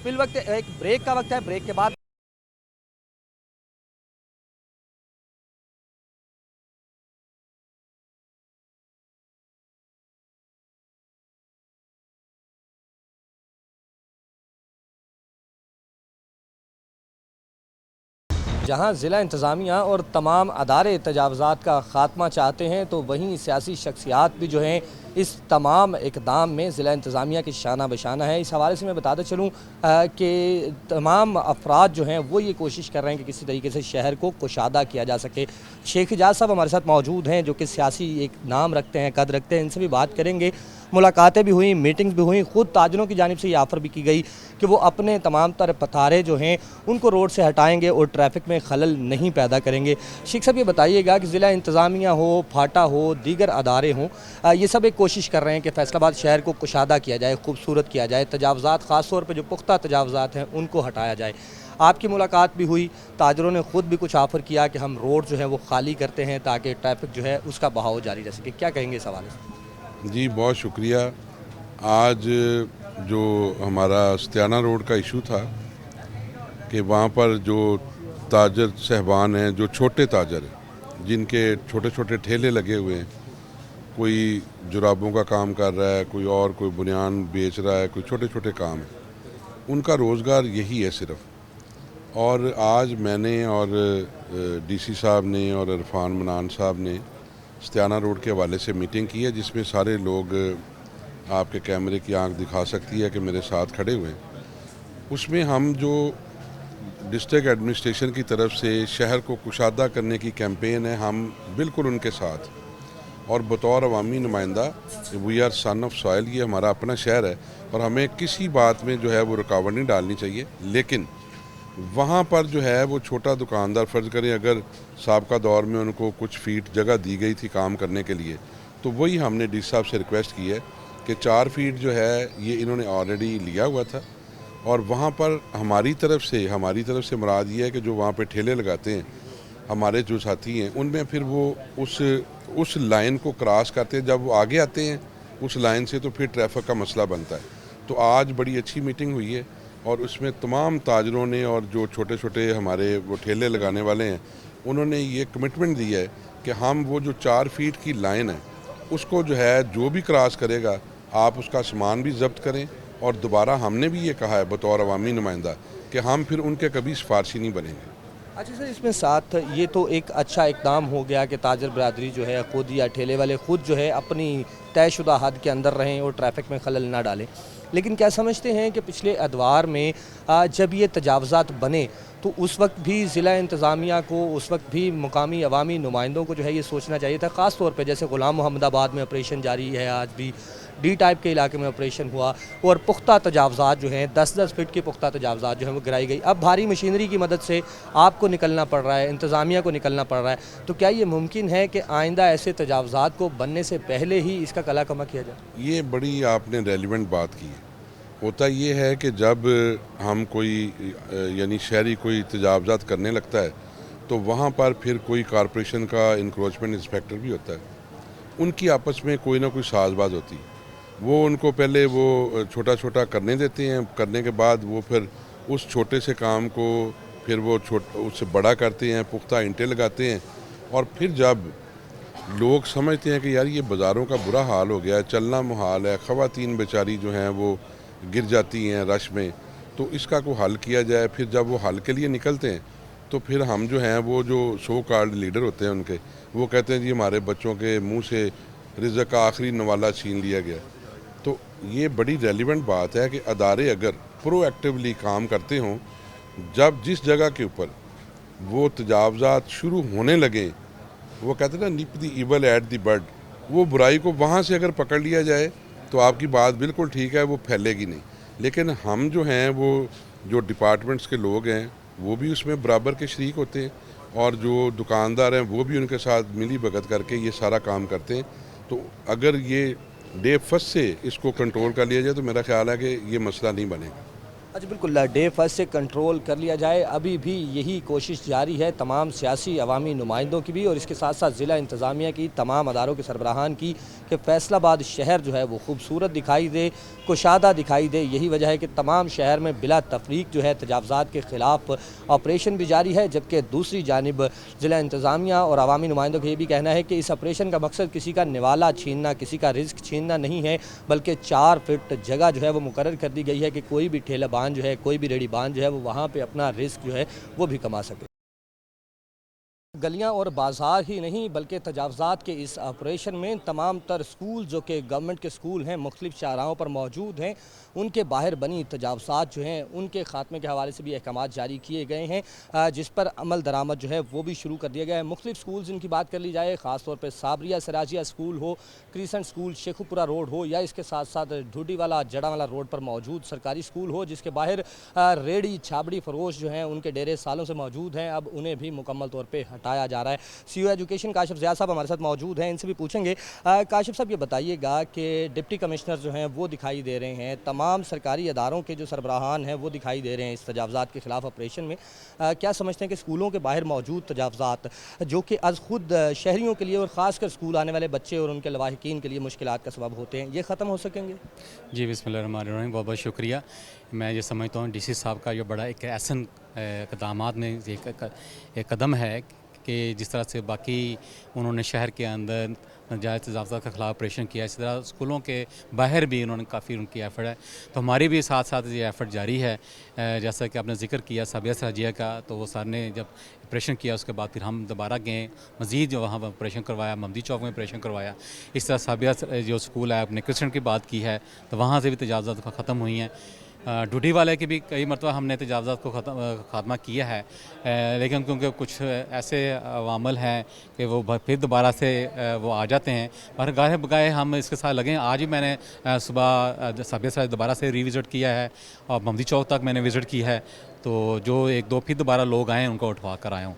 फिल वक्त एक ब्रेक का वक्त है, ब्रेक के बाद जहां ज़िला इंतज़ामिया और तमाम अदारे तजावज़ात का ख़ात्मा चाहते हैं तो वहीं सियासी शख्सियात भी जो हैं इस तमाम इक़दाम में ज़िला इंतज़ामिया की शाना बशाना है। इस हवाले से मैं बताता चलूँ कि तमाम अफराद जो हैं वो ये कोशिश कर रहे हैं कि किसी तरीके से शहर को कुशादा किया जा सके। शेख इजाज़ साहब हमारे साथ मौजूद हैं जो कि सियासी एक नाम रखते हैं, कद रखते हैं, इनसे भी बात करेंगे। मुलाकातें भी हुई, मीटिंग्स भी हुई, ख़ुद ताजरों की जानिब से ये ऑफ़र भी की गई कि वो अपने तमाम तर पथारे जो हैं उनको रोड से हटाएंगे और ट्रैफिक में खलल नहीं पैदा करेंगे। शेख साहब ये बताइएगा कि ज़िला इंतज़ामिया हो, फाटा हो, दीगर अदारे हों, ये सब एक कोशिश कर रहे हैं कि फैसलाबाद शहर को कुशादा किया जाए, खूबसूरत किया जाए, तजावज़ात ख़ास तौर पर जो पुख्ता तजावज़ात हैं उनको हटाया जाए। आपकी मुलाकात भी हुई, ताजरों ने ख़ुद भी कुछ ऑफ़र किया कि हम रोड जो है वो खाली करते हैं ताकि ट्रैफिक जो है उसका बहाव जारी रह सके। क्या कहेंगे इस हवाले से? जी बहुत शुक्रिया। आज जो हमारा सत्याना रोड का इशू था कि वहाँ पर जो ताजर सहबान हैं, जो छोटे ताजर हैं, जिनके छोटे छोटे ठेले लगे हुए हैं, कोई जुराबों का काम कर रहा है, कोई और कोई बुनियान बेच रहा है, कोई छोटे छोटे काम है, उनका रोज़गार यही है सिर्फ। और आज मैंने और डीसी साहब ने और इरफान मनान साहब ने सत्याना रोड के हवाले से मीटिंग की है जिसमें सारे लोग, आपके कैमरे की आंख दिखा सकती है कि मेरे साथ खड़े हुए हैं। उसमें हम जो डिस्ट्रिक्ट एडमिनिस्ट्रेशन की तरफ से शहर को कुशादा करने की कैंपेन है, हम बिल्कुल उनके साथ, और बतौर अवामी नुमाइंदा we are son of soil, ये हमारा अपना शहर है और हमें किसी बात में जो है वो रुकावट नहीं डालनी चाहिए। लेकिन वहाँ पर जो है वो छोटा दुकानदार, फ़र्ज़ करें अगर साबका दौर में उनको कुछ फीट जगह दी गई थी काम करने के लिए, तो वही हमने डी साहब से रिक्वेस्ट की है कि 4 फीट जो है ये इन्होंने ऑलरेडी लिया हुआ था और वहाँ पर हमारी तरफ से मुराद ये है कि जो वहाँ पे ठेले लगाते हैं हमारे जो साथी हैं, उनमें फिर वो उस लाइन को क्रॉस करते हैं, जब वो आगे आते हैं उस लाइन से तो फिर ट्रैफिक का मसला बनता है। तो आज बड़ी अच्छी मीटिंग हुई है, और उसमें तमाम ताजरों ने और जो छोटे छोटे हमारे वो ठेले लगाने वाले हैं उन्होंने ये कमिटमेंट दी है कि हम वो जो 4 फीट की लाइन है उसको जो है जो भी क्रॉस करेगा आप उसका सामान भी जब्त करें। और दोबारा हमने भी ये कहा है बतौर अवामी नुमाइंदा कि हम फिर उनके कभी सिफारशी नहीं बनेंगे। अच्छा सर, इसमें साथ ये तो एक अच्छा इकदाम हो गया कि ताजर बरादरी जो है खुद या ठेले वाले खुद जो है अपनी तयशुदा हद के अंदर रहें और ट्रैफिक में खलल ना डालें, लेकिन क्या समझते हैं कि पिछले अदवार में जब ये तजावज़ात बने तो उस वक्त भी ज़िला इंतज़ामिया को, उस वक्त भी मुकामी अवामी नुमाइंदों को जो है ये सोचना चाहिए था, ख़ास तौर पे जैसे ग़ुलाम मोहम्मदाबाद में ऑपरेशन जारी है, आज भी डी टाइप के इलाके में ऑपरेशन हुआ और पुख्ता तजावज़ात जो हैं 10-10 फीट के पुख्ता तजावज़ात जो हैं वो गिराई गई। अब भारी मशीनरी की मदद से आपको निकलना पड़ रहा है, इंतज़ामिया को निकलना पड़ रहा है, तो क्या ये मुमकिन है कि आइंदा ऐसे तजावज़ात को बनने से पहले ही इसका कला कमा किया जाए? ये बड़ी आपने रेलिवेंट बात की है। होता ये है कि जब हम कोई यानी शहरी कोई तजावज़ात करने लगता है तो वहाँ पर फिर कोई कॉरपोरेशन का इंक्रोचमेंट इंस्पेक्टर भी होता है, उनकी आपस में कोई ना कोई साजबाज होती है। वो उनको पहले वो छोटा छोटा करने देते हैं, करने के बाद वो फिर उस छोटे से काम को फिर वो उससे बड़ा करते हैं, पुख्ता ईंटें लगाते हैं। और फिर जब लोग समझते हैं कि यार ये बाज़ारों का बुरा हाल हो गया है, चलना मुहाल है, ख़वातीन बेचारी जो हैं वो गिर जाती हैं रश में, तो इसका कोई हल किया जाए। फिर जब वो हल के लिए निकलते हैं तो फिर हम जो हैं वो जो सो कॉल्ड लीडर होते हैं उनके, वो कहते हैं जी हमारे बच्चों के मुंह से रिज़्क़ का आखिरी नवाला छीन लिया गया। तो ये बड़ी रेलिवेंट बात है कि अदारे अगर प्रोएक्टिवली काम करते हों, जब जिस जगह के ऊपर वो तजावज़ात शुरू होने लगे, वो कहते हैं ना nip the evil at the bud, वो बुराई को वहाँ से अगर पकड़ लिया जाए तो आपकी बात बिल्कुल ठीक है, वो फैलेगी नहीं। लेकिन हम जो हैं वो जो डिपार्टमेंट्स के लोग हैं वो भी उसमें बराबर के शरीक होते हैं और जो दुकानदार हैं वो भी उनके साथ मिली भगत करके ये सारा काम करते हैं। तो अगर ये डे फर्स्ट से इसको कंट्रोल कर लिया जाए तो मेरा ख्याल है कि ये मसला नहीं बनेगा। अच्छा बिल्कुल, डे फर्स्ट से कंट्रोल कर लिया जाए। अभी भी यही कोशिश जारी है तमाम सियासी अवामी नुमाइंदों की भी और इसके साथ साथ ज़िला इंतज़ामिया की, तमाम अदारों के सरबराहान की, कि फैसलाबाद शहर जो है वो खूबसूरत दिखाई दे, कुशादा दिखाई दे। यही वजह है कि तमाम शहर में बिला तफरीक जो है तजावज़ात के ख़िलाफ़ ऑपरेशन भी जारी है, जबकि दूसरी जानिब ज़िला इंतज़ामिया और अवामी नुमाइंदों का ये भी कहना है कि इस ऑपरेशन का मकसद किसी का निवाला छीनना, किसी का रिस्क छीनना नहीं है, बल्कि 4 फीट जगह जो है वो मुकर्रर कर दी गई है कि कोई भी ठेला जो है, कोई भी रेडी बान जो है वो वहाँ पे अपना रिस्क जो है वो भी कमा सके। गलियां और बाज़ार ही नहीं बल्कि तजावज़ात के इस ऑपरेशन में तमाम तर स्कूल जो कि गवर्नमेंट के स्कूल हैं, मुख्तलिफ शाहराहों पर मौजूद हैं, उनके बाहर बनी तजावज़ात जो हैं उनके ख़ात्मे के हवाले से भी अहकाम जारी किए गए हैं, जिस पर अमल दरामद जो है वो भी शुरू कर दिया गया है। मुख्तलिफ स्कूल जिनकी बात कर ली जाए, ख़ास तौर पर साबरिया सराजिया स्कूल हो, क्रिसेंट स्कूल शेखुपुरा रोड हो, या इसके साथ साथ ढूडीवाला जड़ावाला रोड पर मौजूद सरकारी स्कूल हो, जिसके बाहर रेडी छाबड़ी फरोश जो हैं उनके डेरे सालों से मौजूद हैं, अब उन्हें भी मुकम्मल तौर पर हटाया जा रहा है। सीईओ एजुकेशन काशिफ ज़िया साहब हमारे साथ मौजूद हैं, इनसे भी पूछेंगे। काशिफ साहब ये बताइएगा कि डिप्टी कमिश्नर जो हैं वो दिखाई दे रहे हैं, तमाम सरकारी अदारों के जो सरबराहान हैं वो दिखाई दे रहे हैं इस तजावज़ात के ख़िलाफ़ ऑपरेशन में। क्या समझते हैं कि स्कूलों के बाहर मौजूद तजावज़ात जो कि आज खुद शहरियों के लिए और ख़ासकर स्कूल आने वाले बच्चे और उनके लवाहिकीन के लिए मुश्किलात का सबब होते हैं, ये ख़त्म हो सकेंगे? जी बिस्मिल्लाहिर्रहमानिर्रहीम, बहुत बहुत शुक्रिया। मैं ये समझता हूँ डीसी साहब का ये बड़ा एक ऐसन इक़दामात में एक कदम है कि जिस तरह से बाकी उन्होंने शहर के अंदर नाजायज़ तजावज़ात के ख़िलाफ़ ऑपरेशन किया, इसी तरह स्कूलों के बाहर भी उन्होंने काफ़ी उनकी एफ़र्ट है, तो हमारी भी साथ साथ ये एफ़र्ट जारी है। जैसा कि आपने जिक्र किया साबिया सराजिया का, तो वो सर ने जब ऑपरेशन किया उसके बाद फिर हम दोबारा गए, मज़ीद जो वहाँ ऑपरेशन करवाया, ममदी चौक में ऑपरेशन करवाया। इस तरह साबिया जो स्कूल है आपने क्रिश्चियन की बात की है, तो वहाँ से भी तजावज़ात ख़त्म हुई हैं। ढूडी वाले की भी कई मरतबा हमने तजावज़ात को ख़त्मा किया है, लेकिन क्योंकि कुछ ऐसे अवामल हैं कि वो फिर दोबारा से वो आ जाते हैं, पर गाहे बगाए हम इसके साथ लगे। आज ही मैंने सुबह साबिया से दोबारा से रिविज़िट किया है और ममदी चौक तक मैंने विज़िट की है, तो जो 1-2 फिर दोबारा लोग आए हैं उनको उठवा कर आया हूँ।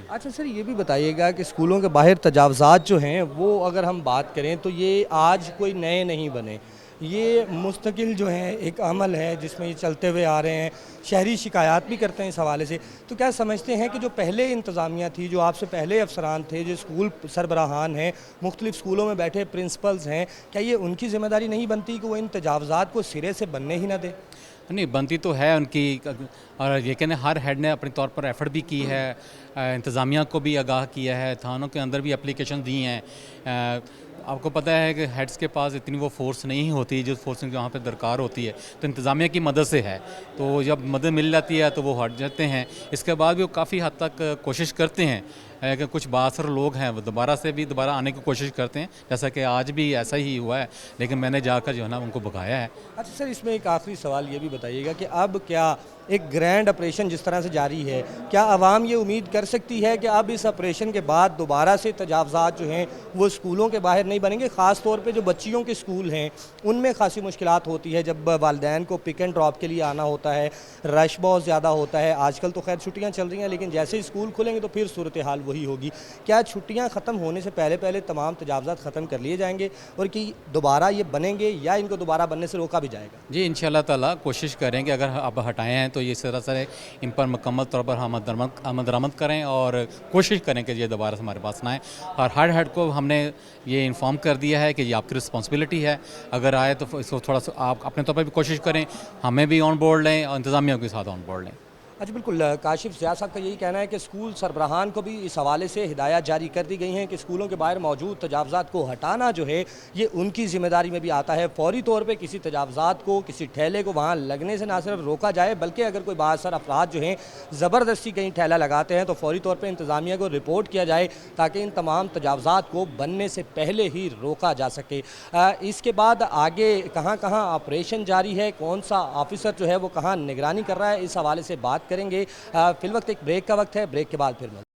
अच्छा सर, ये भी बताइएगा कि स्कूलों के बाहर तजावज़ात जो हैं वो अगर हम बात करें तो ये आज कोई नए नहीं बने, ये मुस्तकिल जो है एक अमल है जिसमें ये चलते हुए आ रहे हैं, शहरी शिकायत भी करते हैं इस हवाले से। तो क्या समझते हैं कि जो पहले इंतज़ामिया थी, जो आपसे पहले अफसरान थे, जो स्कूल सरबराहान हैं, मुख्तलिफ स्कूलों में बैठे प्रिंसिपल्स हैं, क्या ये उनकी ज़िम्मेदारी नहीं बनती कि वो इन तजावज़ात को सिरे से बनने ही ना दे? नहीं बनती तो है उनकी, और ये कहने हर हेड ने अपने तौर पर एफ़र्ट भी की है, इंतज़ामिया को भी आगाह किया है, थानों के अंदर भी एप्लीकेशन दी हैं। आपको पता है कि हेड्स के पास इतनी वो फोर्स नहीं होती जो फोर्स जहाँ पे दरकार होती है, तो इंतज़ामिया की मदद से है, तो जब मदद मिल जाती है तो वो हट जाते हैं। इसके बाद भी वो काफ़ी हद तक कोशिश करते हैं कि कुछ बासर लोग हैं वो दोबारा आने की कोशिश करते हैं, जैसा कि आज भी ऐसा ही हुआ है, लेकिन मैंने जाकर जो है ना उनको भगाया है। अच्छा सर, इसमें एक आखिरी सवाल ये भी बताइएगा कि अब क्या एक ग्रैंड ऑपरेशन जिस तरह से जारी है, क्या आवाम ये उम्मीद कर सकती है कि अब इस ऑपरेशन के बाद दोबारा से तजावज़ात जो हैं वो स्कूलों के बाहर नहीं बनेंगे? ख़ास तौर पे जो बच्चियों के स्कूल हैं उनमें खासी मुश्किलात होती है, जब वालिदैन को पिक एंड ड्रॉप के लिए आना होता है, रश बहुत ज़्यादा होता है। आजकल तो खैर छुट्टियाँ चल रही हैं, लेकिन जैसे ही स्कूल खुलेंगे तो फिर सूरत हाल वही होगी। क्या छुट्टियाँ ख़त्म होने से पहले पहले तमाम तजावज़ात ख़त्म कर लिए जाएंगे और कि दोबारा ये बनेंगे या इनको दोबारा बनने से रोका भी जाएगा? जी इंशाल्लाह ताला कोशिश करेंगे, अगर अब हटाए हैं तो ये सरासर इन पर मुकम्मल तौर पर हम दरामद करें और कोशिश करें कि ये दोबारा से हमारे पास ना आए। और हर हेड को हमने ये इन्फॉर्म कर दिया है कि ये आपकी रिस्पॉन्सिबिलिटी है, अगर आए तो इसको थोड़ा सा आप अपने तौर पर भी कोशिश करें, हमें भी ऑन बोर्ड लें और इंतज़ामिया के साथ ऑन बोर्ड लें। अच्छा बिल्कुल, काशिफ ज़िया साहब का यही कहना है कि स्कूल सरबराहान को भी इस हवाले से हिदायत जारी कर दी गई हैं कि स्कूलों के बाहर मौजूद तजावज़ात को हटाना जो है ये उनकी ज़िम्मेदारी में भी आता है। फौरी तौर पे किसी तजावज़ात को, किसी ठेले को वहाँ लगने से ना सिर्फ रोका जाए, बल्कि अगर कोई बासर अफराद जो हैं ज़बरदस्ती कहीं ठेला लगाते हैं तो फौरी तौर पर इंतज़ामिया को रिपोर्ट किया जाए ताकि इन तमाम तजावज़ात को बनने से पहले ही रोका जा सके। इसके बाद आगे कहाँ कहाँ ऑपरेशन जारी है, कौन सा ऑफिसर जो है वो कहाँ निगरानी कर रहा है, इस हवाले से बात करेंगे। फिल वक्त एक ब्रेक का वक्त है, ब्रेक के बाद फिर मिलते हैं।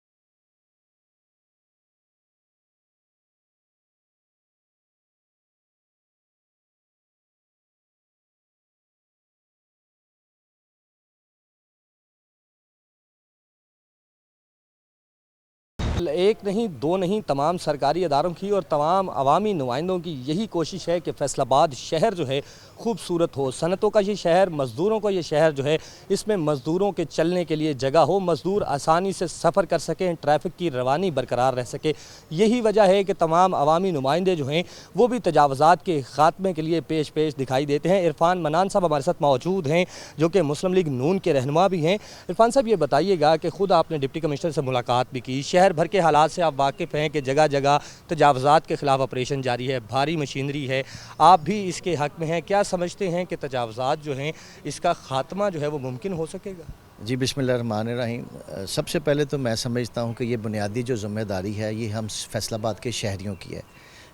एक नहीं, दो नहीं, तमाम सरकारी अदारों की और तमाम अवामी नुमाइंदों की यही कोशिश है कि फैसलाबाद शहर जो है खूबसूरत हो, सनतों का ये शहर, मज़दूरों का ये शहर जो है, इसमें मज़दूरों के चलने के लिए जगह हो, मज़दूर आसानी से सफ़र कर सकें, ट्रैफिक की रवानी बरकरार रह सके। यही वजह है कि तमाम अवामी नुमाइंदे जो हैं वो भी तजावज़ात के ख़ात्मे के लिए पेश दिखाई देते हैं। इरफान मनान साहब हमारे साथ मौजूद हैं जो कि मुस्लिम लीग नून के रहनुमा भी हैं। इरफान साहब ये बताइएगा कि ख़ुद आपने डिप्टी कमिश्नर से मुलाकात भी की, शहर भर के हालात से आप वाकिफ़ हैं कि जगह जगह तजावज़ात के ख़िलाफ़ ऑपरेशन जारी है, भारी मशीनरी है, आप भी इसके हक़ में हैं। क्या समझते हैं कि तजावज़ात जो हैं इसका ख़ात्मा जो है वो मुमकिन हो सकेगा? जी बिस्मिल्लाहिर्रहमानिर्रहीम। सबसे पहले तो मैं समझता हूँ कि ये बुनियादी जो ज़िम्मेदारी है ये हम फैसलाबाद के शहरियों की है।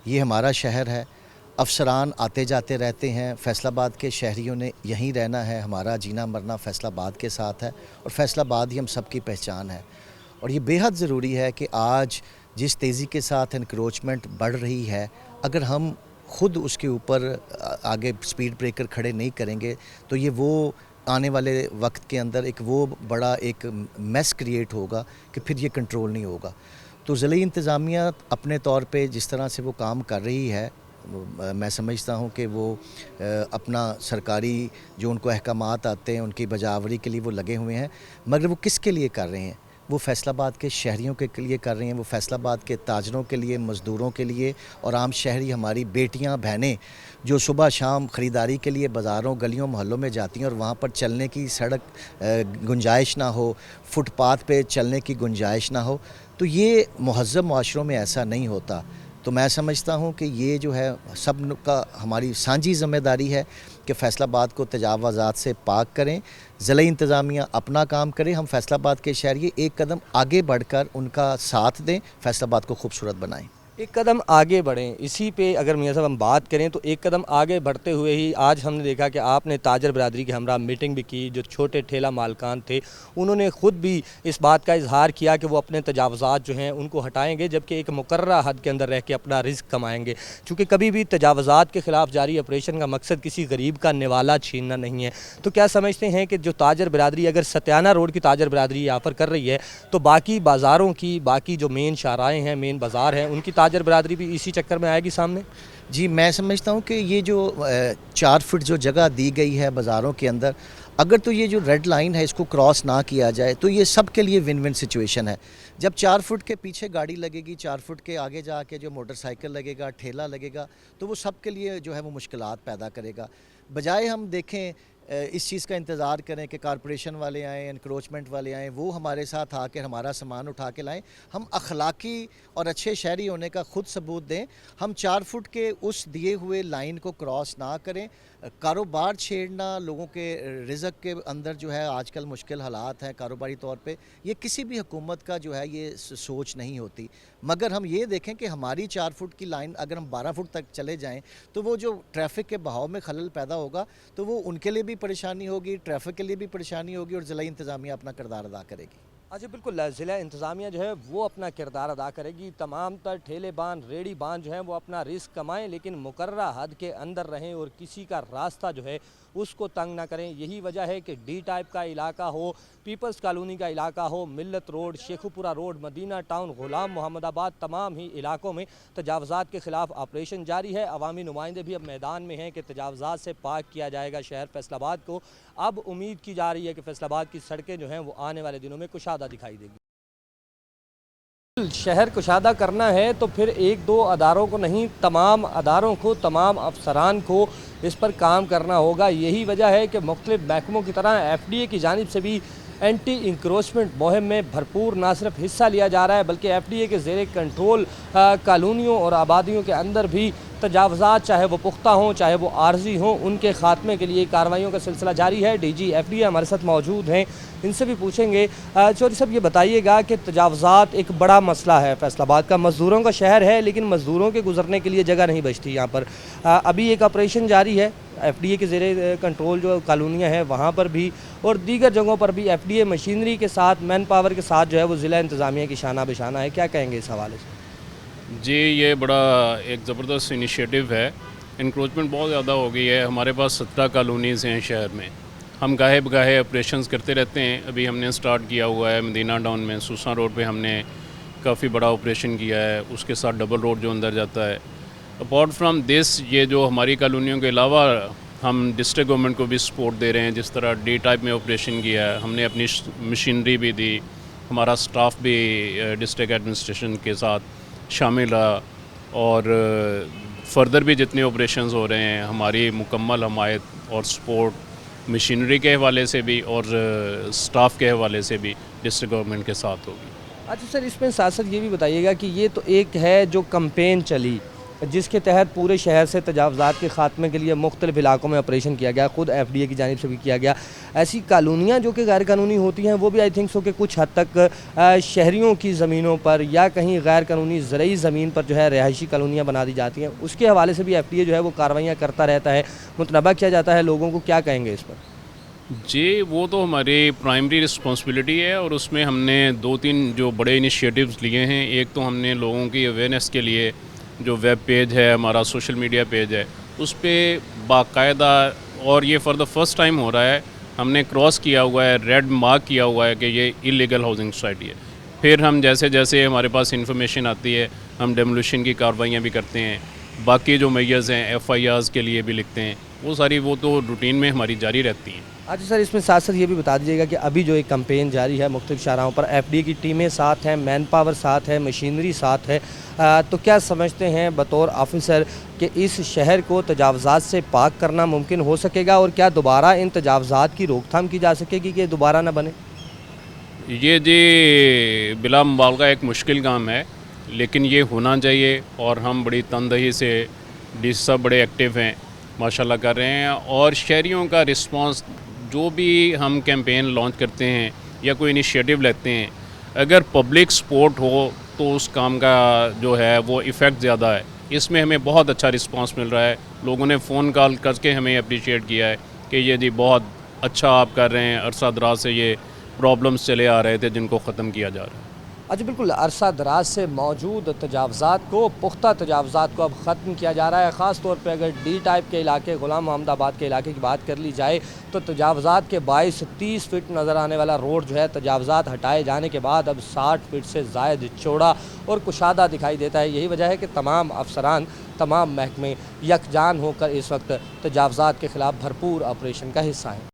ये हमारा शहर है, अफसरान आते जाते रहते हैं, फैसलाबाद के शहरियों ने यहीं रहना है, हमारा जीना मरना फैसलाबाद के साथ है और फैसलाबाद ही हम सबकी पहचान है। और ये बेहद ज़रूरी है कि आज जिस तेज़ी के साथ इंक्रोचमेंट बढ़ रही है, अगर हम ख़ुद उसके ऊपर आगे स्पीड ब्रेकर खड़े नहीं करेंगे तो ये वो आने वाले वक्त के अंदर एक वो बड़ा एक मैस क्रिएट होगा कि फिर ये कंट्रोल नहीं होगा। तो ज़िली इंतज़ामिया अपने तौर पे जिस तरह से वो काम कर रही है, मैं समझता हूँ कि वो अपना सरकारी जो उनको अहकामात आते हैं उनकी बजावरी के लिए वो लगे हुए हैं, मगर वो किसके लिए कर रहे हैं? वो फैसलाबाद के शहरियों के लिए कर रहे हैं, वो फैसलाबाद के ताजरों के लिए, मज़दूरों के लिए और आम शहरी हमारी बेटियां बहनें जो सुबह शाम ख़रीदारी के लिए बाज़ारों गलियों मोहल्लों में जाती हैं और वहाँ पर चलने की सड़क गुंजाइश ना हो, फुटपाथ पे चलने की गुंजाइश ना हो, तो ये महज़्ज़ब माशरों में ऐसा नहीं होता। तो मैं समझता हूँ कि ये जो है सब का हमारी साझी ज़िम्मेदारी है कि फैसलाबाद को तजावज़ात से पाक करें, ज़िला इंतज़ामिया अपना काम करे, हम फैसलाबाद के शहरी एक कदम आगे बढ़कर उनका साथ दें, फैसलाबाद को खूबसूरत बनाएं। एक कदम आगे बढ़ें, इसी पे अगर मियां साहब हम बात करें तो एक कदम आगे बढ़ते हुए ही आज हमने देखा कि आपने ताजर बरादरी के हमरा मीटिंग भी की। जो छोटे ठेला मालकान थे उन्होंने ख़ुद भी इस बात का इजहार किया कि वो अपने तजावज़ात जो हैं उनको हटाएंगे, जबकि एक मुकर्ररा हद के अंदर रह के अपना रिज़्क कमाएंगे। चूँकि कभी भी तजावज़ात के ख़िलाफ़ जारी ऑपरेशन का मकसद किसी गरीब का निवाला छीनना नहीं है। तो क्या समझते हैं कि जो ताजर बरादरी, अगर सत्याना रोड की ताजर बरादरी ऑफ़र कर रही है तो बाकी बाज़ारों की, बाकी जो मेन शाहराएँ हैं, मेन बाज़ार हैं, उनकी ताजर बरादरी भी इसी चक्कर में आएगी सामने? जी मैं समझता हूँ कि ये जो 4 फुट जो जगह दी गई है बाज़ारों के अंदर, अगर तो ये जो रेड लाइन है इसको क्रॉस ना किया जाए तो ये सब के लिए विन विन सिचुएशन है। जब 4 फुट के पीछे गाड़ी लगेगी, 4 फुट के आगे जाके जो मोटरसाइकिल लगेगा, ठेला लगेगा, तो वो सब के लिए जो है वो मुश्किलात पैदा करेगा। बजाय हम देखें इस चीज़ का इंतज़ार करें कि कॉरपोरेशन वाले आएँ, एनक्रोचमेंट वाले आएँ, वो हमारे साथ आकर हमारा सामान उठा के लाएँ। हम अखलाकी और अच्छे शहरी होने का ख़ुद सबूत दें। हम 4 फुट के उस दिए हुए लाइन को क्रॉस ना करें। कारोबार छेड़ना, लोगों के रिज़्क़ के अंदर जो है आजकल मुश्किल हालात हैं कारोबारी तौर पे, ये किसी भी हुकूमत का जो है ये सोच नहीं होती। मगर हम ये देखें कि हमारी 4 फुट की लाइन अगर हम 12 फुट तक चले जाएं तो वो जो ट्रैफिक के बहाव में खलल पैदा होगा तो वो उनके लिए भी परेशानी होगी, ट्रैफिक के लिए भी परेशानी होगी और ज़िला इंतज़ामिया अपना किरदार अदा करेगी। अच्छा, बिल्कुल ज़िला इंतज़ामिया जो है वो अपना किरदार अदा करेगी। तमाम तर ठेले बान, रेडी बान जो हैं वो अपना रिस्क कमाएं, लेकिन मुकर्ररा हद के अंदर रहें और किसी का रास्ता जो है उसको तंग ना करें। यही वजह है कि डी टाइप का इलाका हो, पीपल्स कॉलोनी का इलाका हो, Millat road, Sheikhupura road, Madina town, Ghulam Mohammadabad, तमाम ही इलाकों में तजावज़ात के ख़िलाफ़ ऑपरेशन जारी है। अवामी नुमाइंदे भी अब मैदान में हैं कि तजावज़ात से पाक किया जाएगा शहर फैसलाबाद को। अब उम्मीद की जा रही है कि फैसलाबाद की सड़कें जो हैं वो आने वाले दिनों में कुशादा दिखाई देगी। शहर कुशादा करना है तो फिर 1-2 अदारों को नहीं, तमाम अदारों को, तमाम अफसरान को इस पर काम करना होगा। यही वजह है कि मुख्तलिफ महकमों की तरह FDA की जानिब से भी एंटी इंक्रोचमेंट मुहिम में भरपूर ना सिर्फ हिस्सा लिया जा रहा है बल्कि FDA के ज़ेरे कंट्रोल कॉलोनियों और आबादियों के अंदर भी तजावज़ात, चाहे वो पुख्ता हों चाहे वो आर्जी हों, उनके ख़ात्मे के लिए कार्रवाइयों का सिलसिला जारी है। DG FDA हमारे साथ मौजूद हैं, इनसे भी पूछेंगे। चौधरी साहब, ये बताइएगा कि तजावज़ात एक बड़ा मसला है फैसलाबाद का। मज़दूरों का शहर है लेकिन मज़दूरों के गुजरने के लिए जगह नहीं बचती यहाँ पर। अभी एक ऑपरेशन जारी है FDA के ज़ेरे कंट्रोल जो कॉलोनियाँ हैं वहाँ पर भी, और दीगर जगहों पर भी FDA मशीनरी के साथ, मैन पावर के साथ जो है वो ज़िला इंतज़ामिया की शाना बेशाना है। क्या कहेंगे इस हवाले से? जी, ये बड़ा एक ज़बरदस्त इनिशिएटिव है। इंक्रोचमेंट बहुत ज़्यादा हो गई है। हमारे पास 17 कॉलोनीज़ हैं शहर में। हम गाहे बगाहे ऑपरेशंस करते रहते हैं। अभी हमने स्टार्ट किया हुआ है मदीना टाउन में, सूसा रोड पे हमने काफ़ी बड़ा ऑपरेशन किया है। उसके साथ डबल रोड जो अंदर जाता है। अपार्ट फ्राम दिस, ये जो हमारी कॉलोनियों के अलावा हम डिस्ट्रिक्ट गवर्नमेंट को भी सपोर्ट दे रहे हैं। जिस तरह डी टाइप में ऑपरेशन किया है, हमने अपनी मशीनरी भी दी, हमारा स्टाफ भी डिस्ट्रिक्ट एडमिनिस्ट्रेशन के साथ शामिल रहा, और फर्दर भी जितने ऑपरेशंस हो रहे हैं हमारी मुकम्मल हमायत और सपोर्ट मशीनरी के हवाले से भी और स्टाफ के हवाले से भी डिस्ट्रिक्ट गवर्नमेंट के साथ होगी। अच्छा सर, इसमें साथ साथ ये भी बताइएगा कि ये तो एक है जो कैंपेन चली जिसके तहत पूरे शहर से तजावज़ात के ख़ात्मे के लिए मुख्तलिफ इलाकों में ऑपरेशन किया गया, ख़ुद FDA की जानिब से भी किया गया। ऐसी कॉलोनियाँ जो कि गैर कानूनी होती हैं वो भी आई थिंक सो कि कुछ हद तक शहरियों की ज़मीनों पर या कहीं गैर कानूनी ज़रई ज़मीन पर जो है रिहायशी कॉलोनियाँ बना दी जाती हैं, उसके हवाले से भी FDA जो है वो कार्रवाइयाँ करता रहता है, मुतनबा किया जाता है लोगों को। क्या कहेंगे इस पर? जी, वो तो हमारी प्राइमरी रिस्पॉन्सिबिलिटी है और उसमें हमने 2-3 जो बड़े इनिशिएटिव्स लिए हैं। एक तो हमने लोगों की अवेयरनेस के लिए जो वेब पेज है, हमारा सोशल मीडिया पेज है, उस पर बाकायदा, और ये फॉर द फर्स्ट टाइम हो रहा है, हमने क्रॉस किया हुआ है, रेड मार्क किया हुआ है कि ये इलीगल हाउसिंग सोसाइटी है। फिर हम जैसे जैसे हमारे पास इंफॉर्मेशन आती है हम डेमोलिशन की कार्रवाइयाँ भी करते हैं। बाकी जो मेजर्स हैं FIRs के लिए भी लिखते हैं, वो तो रूटीन में हमारी जारी रहती हैं। अच्छा सर, इसमें साथ साथ ये भी बता दीजिएगा कि अभी जो एक कैंपेन जारी है मुख्तलिफ शाहराहों पर, FDA की टीमें साथ हैं, मैन पावर साथ है, मशीनरी साथ है, तो क्या समझते हैं बतौर ऑफिसर कि इस शहर को तजावज़ात से पाक करना मुमकिन हो सकेगा, और क्या दोबारा इन तजावज़ात की रोकथाम की जा सकेगी कि दोबारा ना बने? ये जी बिला मुबालगा एक मुश्किल काम है, लेकिन ये होना चाहिए, और हम बड़ी तनदही से DC साहब बड़े एक्टिव हैं, माशाल्लाह कर रहे हैं। और शहरियों का रिस्पांस, जो भी हम कैंपेन लॉन्च करते हैं या कोई इनिशिएटिव लेते हैं, अगर पब्लिक सपोर्ट हो तो उस काम का जो है वो इफ़ेक्ट ज़्यादा है। इसमें हमें बहुत अच्छा रिस्पांस मिल रहा है। लोगों ने फ़ोन कॉल करके हमें अप्रिशिएट किया है कि ये जी बहुत अच्छा आप कर रहे हैं, अरसा दराज से ये प्रॉब्लम्स चले आ रहे थे जिनको ख़त्म किया जा रहा है। अच्छा, बिल्कुल अरसा दराज से मौजूद तजावज़ात को, पुख्ता तजावज़ात को अब ख़त्म किया जा रहा है। ख़ास तौर पे अगर डी टाइप के इलाके, गुलाम मोहम्मदाबाद के इलाके की बात कर ली जाए तो तजावज़ात के 22-30 फीट नज़र आने वाला रोड जो है तजावज़ात हटाए जाने के बाद अब 60 फीट से ज़ायद चौड़ा और कुशादा दिखाई देता है। यही वजह है कि तमाम अफसरान, तमाम महकमे यकजान होकर इस वक्त तजावज़ात के ख़िलाफ़ भरपूर ऑपरेशन का हिस्सा हैं।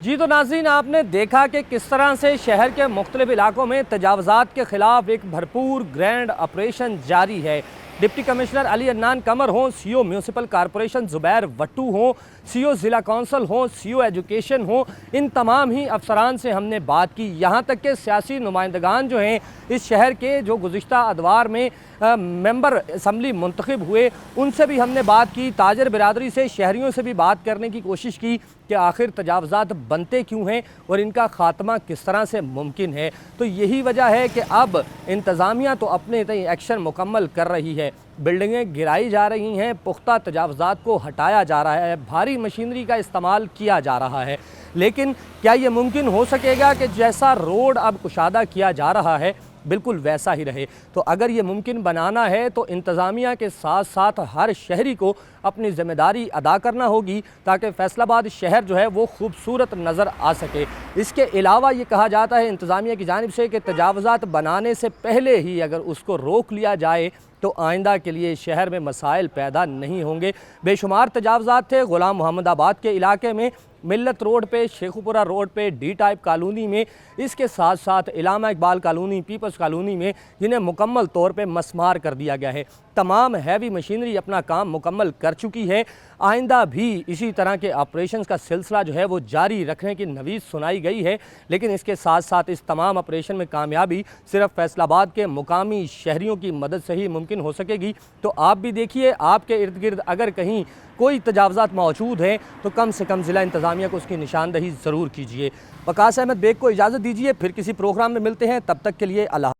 जी तो नाज़रीन, आपने देखा कि किस तरह से शहर के मुख्तलिफ इलाकों में तजावज़ात के ख़िलाफ़ एक भरपूर ग्रैंड ऑपरेशन जारी है। डिप्टी कमिश्नर अली अदनान कमर हों, CO municipal corporation Zubair Wattoo हों, सीओ ज़िला कौंसल हों, सीओ एजुकेशन हों, इन तमाम ही अफसरान से हमने बात की। यहाँ तक के सियासी नुमाइंदगान जो हैं इस शहर के, जो गुज़िश्ता अदवार में मेंबर असम्बली मुंतखब हुए, उनसे भी हमने बात की। ताजर बिरादरी से, शहरियों से भी बात करने की कोशिश की कि आखिर तजावज़ात बनते क्यों हैं और इनका ख़ात्मा किस तरह से मुमकिन है। तो यही वजह है कि अब इंतज़ामिया तो अपने तय एक्शन मुकम्मल कर रही है, बिल्डिंगें गिराई जा रही हैं, पुख्ता तजावज़ात को हटाया जा रहा है, भारी मशीनरी का इस्तेमाल किया जा रहा है। लेकिन क्या ये मुमकिन हो सकेगा कि जैसा रोड अब कुशादा किया जा रहा है बिल्कुल वैसा ही रहे? तो अगर ये मुमकिन बनाना है तो इंतज़ामिया के साथ साथ हर शहरी को अपनी ज़िम्मेदारी अदा करना होगी ताकि फैसलाबाद शहर जो है वो खूबसूरत नज़र आ सके। इसके अलावा ये कहा जाता है इंतज़ामिया की जानिब से कि तजावज़ात बनाने से पहले ही अगर उसको रोक लिया जाए तो आइंदा के लिए शहर में मसाइल पैदा नहीं होंगे। बेशुमार तजावज़ात थे ग़ुलाम मोहम्मदाबाद के इलाके में, मिल्लत रोड पे, शेखुपुरा रोड पे, डी टाइप कॉलोनी में, इसके साथ साथ इलामा इकबाल कॉलोनी, पीपल्स कॉलोनी में, जिन्हें मुकम्मल तौर पे मस्मार कर दिया गया है। तमाम हैवी मशीनरी अपना काम मुकम्मल कर चुकी है। आइंदा भी इसी तरह के ऑपरेशंस का सिलसिला जो है वो जारी रखने की नवीज़ सुनाई गई है। लेकिन इसके साथ साथ इस तमाम ऑपरेशन में कामयाबी सिर्फ फैसलाबाद के मुकामी शहरियों की मदद से ही मुमकिन हो सकेगी। तो आप भी देखिए, आपके इर्द गिर्द अगर कहीं कोई तजावज़ात मौजूद हैं तो कम से कम ज़िला इंतज़ामिया को उसकी निशानदही ज़रूर कीजिए। वकास अहमद बेग को इजाज़त दीजिए, फिर किसी प्रोग्राम में मिलते हैं, तब तक के लिए अल्लाह।